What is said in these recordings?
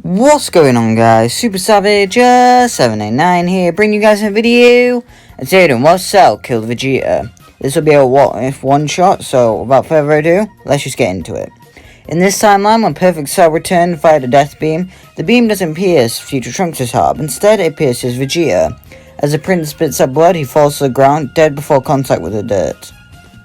What's going on, guys? Super Savage 789 here, bringing you guys a video. And today, what's Cell killed Vegeta. This will be a what if one shot, so without further ado, let's just get into it. In this timeline, when Perfect Cell returned via the Death Beam, the beam doesn't pierce future Trunks' heart, but instead it pierces Vegeta. As the Prince spits up blood, he falls to the ground, dead before contact with the dirt.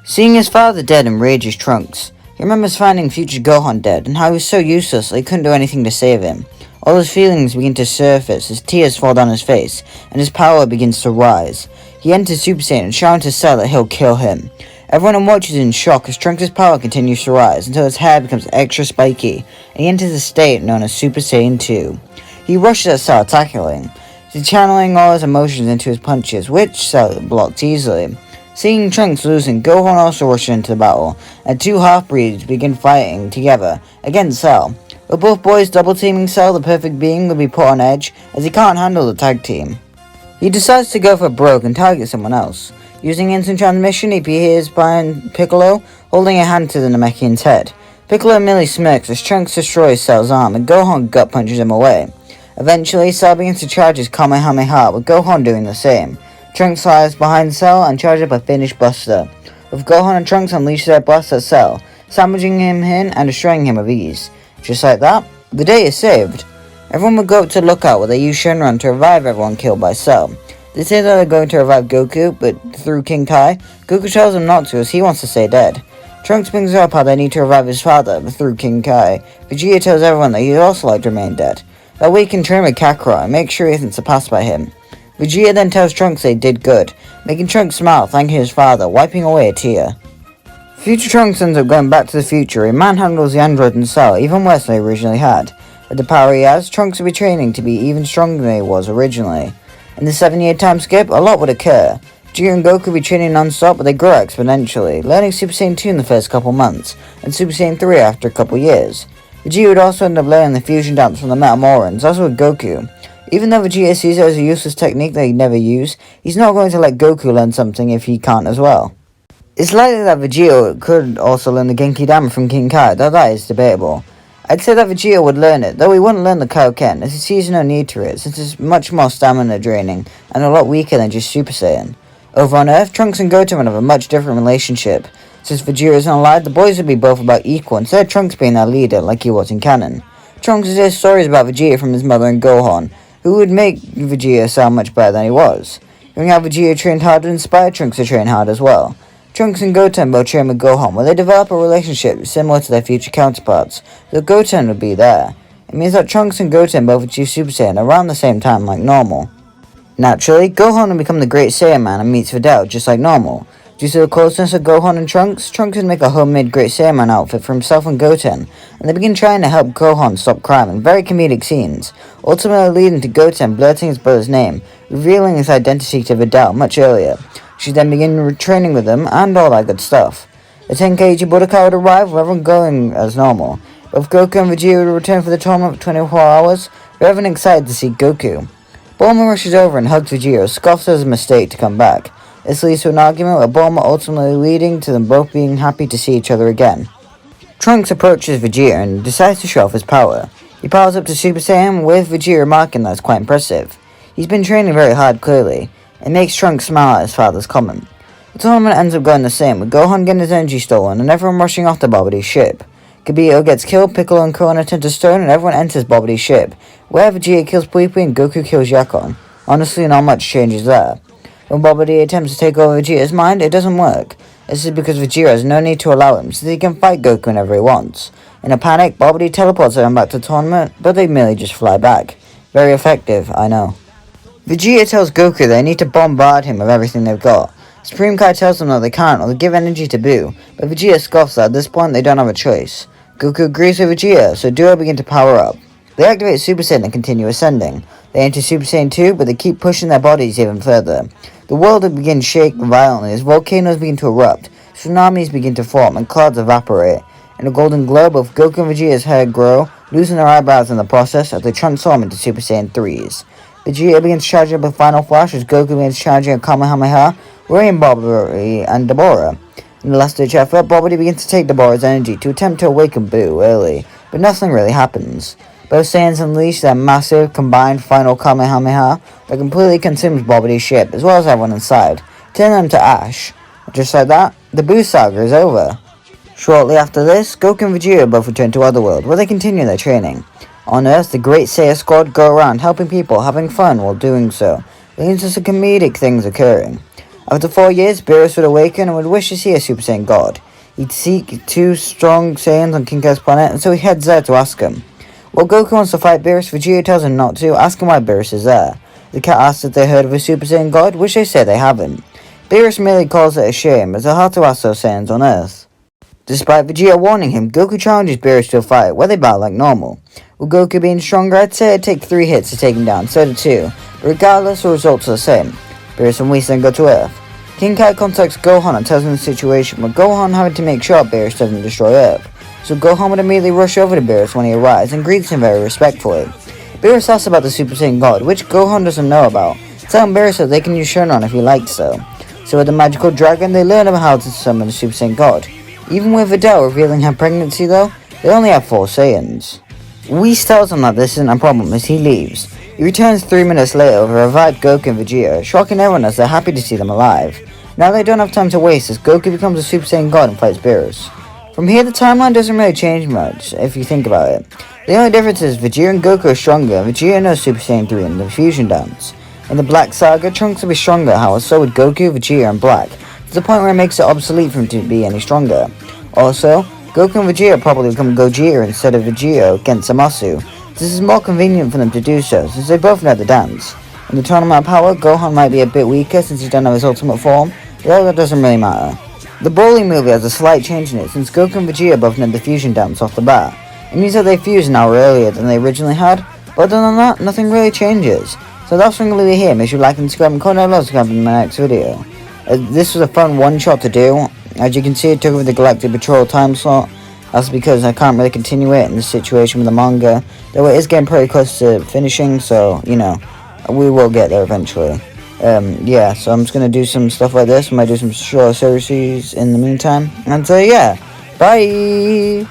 Seeing his father dead enrages Trunks. He remembers finding future Gohan dead, and how he was so useless that he couldn't do anything to save him. All his feelings begin to surface as tears fall down his face, and his power begins to rise. He enters Super Saiyan, shouting to Cell that he'll kill him. Everyone watches in shock as Trunks' power continues to rise until his hair becomes extra spiky, and he enters a state known as Super Saiyan 2. He rushes at Cell, tackling. He's channeling all his emotions into his punches, which Cell blocks easily. Seeing Trunks losing, Gohan also rushes into the battle, and two half-breeds begin fighting together against Cell. With both boys double-teaming Cell, the perfect being will be put on edge, as he can't handle the tag team. He decides to go for broke and target someone else. Using instant transmission, he appears behind Piccolo, holding a hand to the Namekian's head. Piccolo merely smirks as Trunks destroys Cell's arm, and Gohan gut punches him away. Eventually, Cell begins to charge his Kamehameha, with Gohan doing the same. Trunks flies behind Cell and charges up a finished Buster. With Gohan and Trunks unleash their blasts at Cell, sandwiching him in and destroying him with ease. Just like that, the day is saved. Everyone will go up to Lookout where they use Shenron to revive everyone killed by Cell. They say that they're going to revive Goku, but through King Kai, Goku tells them not to as he wants to stay dead. Trunks brings up how they need to revive his father, but through King Kai, Vegeta tells everyone that he'd also like to remain dead. That way he can train with Kakarot and make sure he isn't surpassed by him. Vegeta then tells Trunks they did good, making Trunks smile thanking his father, wiping away a tear. Future Trunks ends up going back to the future and manhandles the android and Cell even worse than they originally had. With the power he has, Trunks will be training to be even stronger than he was originally. In the 7-year time skip, a lot would occur. Vegeta and Goku will be training non-stop, but they grow exponentially, learning Super Saiyan 2 in the first couple months, and Super Saiyan 3 after a couple years. Vegeta would also end up learning the fusion dance from the Metamorans, as would Goku. Even though Vegeta sees it as a useless technique that he'd never use, he's not going to let Goku learn something if he can't as well. It's likely that Vegeta could also learn the Genki Dama from King Kai, though that is debatable. I'd say that Vegeta would learn it, though he wouldn't learn the Kaioken, as he sees no need to it, since it's much more stamina draining, and a lot weaker than just Super Saiyan. Over on Earth, Trunks and Goten have a much different relationship. Since Vegeta isn't alive, the boys would be both about equal, instead of Trunks being their leader, like he was in canon. Trunks hears stories about Vegeta from his mother and Gohan, who would make Vegeta sound much better than he was. Hearing how Vegeta trained hard would inspire Trunks to train hard as well. Trunks and Goten both train with Gohan, where they develop a relationship similar to their future counterparts, though Goten would be there. It means that Trunks and Goten both achieve Super Saiyan around the same time like normal. Naturally, Gohan would become the Great Saiyan Man and meets Videl just like normal. Due to the closeness of Gohan and Trunks would make a homemade Great Saiyan Man outfit for himself and Goten, and they begin trying to help Gohan stop crime in very comedic scenes, ultimately leading to Goten blurting his brother's name, revealing his identity to Videl much earlier. She then began training with them and all that good stuff. The 10kg Budokai would arrive with everyone going as normal. Both Goku and Vegeta would return for the tournament for 24 hours, with everyone excited to see Goku. Bulma rushes over and hugs Vegeta, scoffs at his mistake to come back. This leads to an argument with Bulma ultimately leading to them both being happy to see each other again. Trunks approaches Vegeta and decides to show off his power. He powers up to Super Saiyan, with Vegeta remarking that it's quite impressive. He's been training very hard clearly. It makes Trunks smile at his father's comment. The tournament ends up going the same, with Gohan getting his energy stolen and everyone rushing off to Bobity's ship. Kibito gets killed, Piccolo and Krillin turn to stone, and everyone enters Bobity's ship, where Vegeta kills Pui Pui and Goku kills Yakon. Honestly, not much changes there. When Bobity attempts to take over Vegeta's mind, it doesn't work. This is because Vegeta has no need to allow him, since he can fight Goku whenever he wants. In a panic, Bobity teleports them back to the tournament, but they merely just fly back. Very effective, I know. Vegeta tells Goku they need to bombard him with everything they've got. Supreme Kai tells them that they can't, or they'll give energy to Buu, but Vegeta scoffs that at this point they don't have a choice. Goku agrees with Vegeta, so Duo begin to power up. They activate Super Saiyan and continue ascending. They enter Super Saiyan 2, but they keep pushing their bodies even further. The world will begin shaking violently as volcanoes begin to erupt, tsunamis begin to form, and clouds evaporate. In a golden glow, both Goku and Vegeta's hair grow, losing their eyebrows in the process as they transform into Super Saiyan 3s. Vegeta begins charging up a final flash as Goku begins charging a Kamehameha, worrying Bobby and Deborah. In the last-ditch effort, Bobby begins to take Deborah's energy to attempt to awaken Boo early, but nothing really happens. Both Saiyans unleash their massive, combined final Kamehameha that completely consumes Bobby's ship, as well as everyone inside, turning them to ash. Just like that, the Boo saga is over. Shortly after this, Goku and Vegeta both return to Otherworld, where they continue their training. On Earth, the Great Saiyan Squad go around helping people, having fun while doing so, leading to some comedic things occurring. After 4 years, Beerus would awaken and would wish to see a Super Saiyan God. He'd seek 2 strong Saiyans on King Kai's planet, and so he heads there to ask him. While Goku wants to fight Beerus, Vegeta tells him not to, asking why Beerus is there. The cat asks if they heard of a Super Saiyan God, which they say they haven't. Beerus merely calls it a shame, as they'll have to ask those Saiyans on Earth. Despite Vegeta warning him, Goku challenges Beerus to a fight, where they battle like normal. With Goku being stronger, I'd say it'd take 3 hits to take him down, so do 2, but regardless, the results are the same. Beerus and Whis then go to Earth. King Kai contacts Gohan and tells him the situation, with Gohan having to make sure Beerus doesn't destroy Earth. So Gohan would immediately rush over to Beerus when he arrives and greets him very respectfully. Beerus asks about the Super Saiyan God, which Gohan doesn't know about, telling Beerus that they can use Shenron if he likes so. So with the magical dragon, they learn about how to summon the Super Saiyan God. Even with Videl revealing her pregnancy though, they only have 4 Saiyans. Whis tells him that this isn't a problem as he leaves. He returns 3 minutes later with a revived Goku and Vegeta, shocking everyone as they're happy to see them alive. Now they don't have time to waste as Goku becomes a Super Saiyan God and fights Beerus. From here the timeline doesn't really change much, if you think about it. The only difference is Vegeta and Goku are stronger, and Vegeta knows Super Saiyan 3 in the Fusion Dance. In the Black Saga, Trunks will be stronger, however so would Goku, Vegeta and Black, to the point where it makes it obsolete for him to be any stronger. Also, Goku and Vegeta probably become Gogeta instead of Vegeta against Zamasu. This is more convenient for them to do so, since they both know the dance. In the tournament power, Gohan might be a bit weaker since he doesn't have his ultimate form, but that doesn't really matter. The Broly movie has a slight change in it since Goku and Vegeta both know the fusion dance off the bat. It means that they fuse an hour earlier than they originally had, but other than that, nothing really changes. So that's what I'm going to leave here. Make sure you like and subscribe and comment down below to come in my next video. This was a fun one-shot to do. As you can see, it took over the Galactic Patrol time slot. That's because I can't really continue it in this situation with the manga, though it is getting pretty close to finishing, so, you know, we will get there eventually. Yeah, so I'm just going to do some stuff like this. I might do some short series in the meantime. And so, yeah, bye!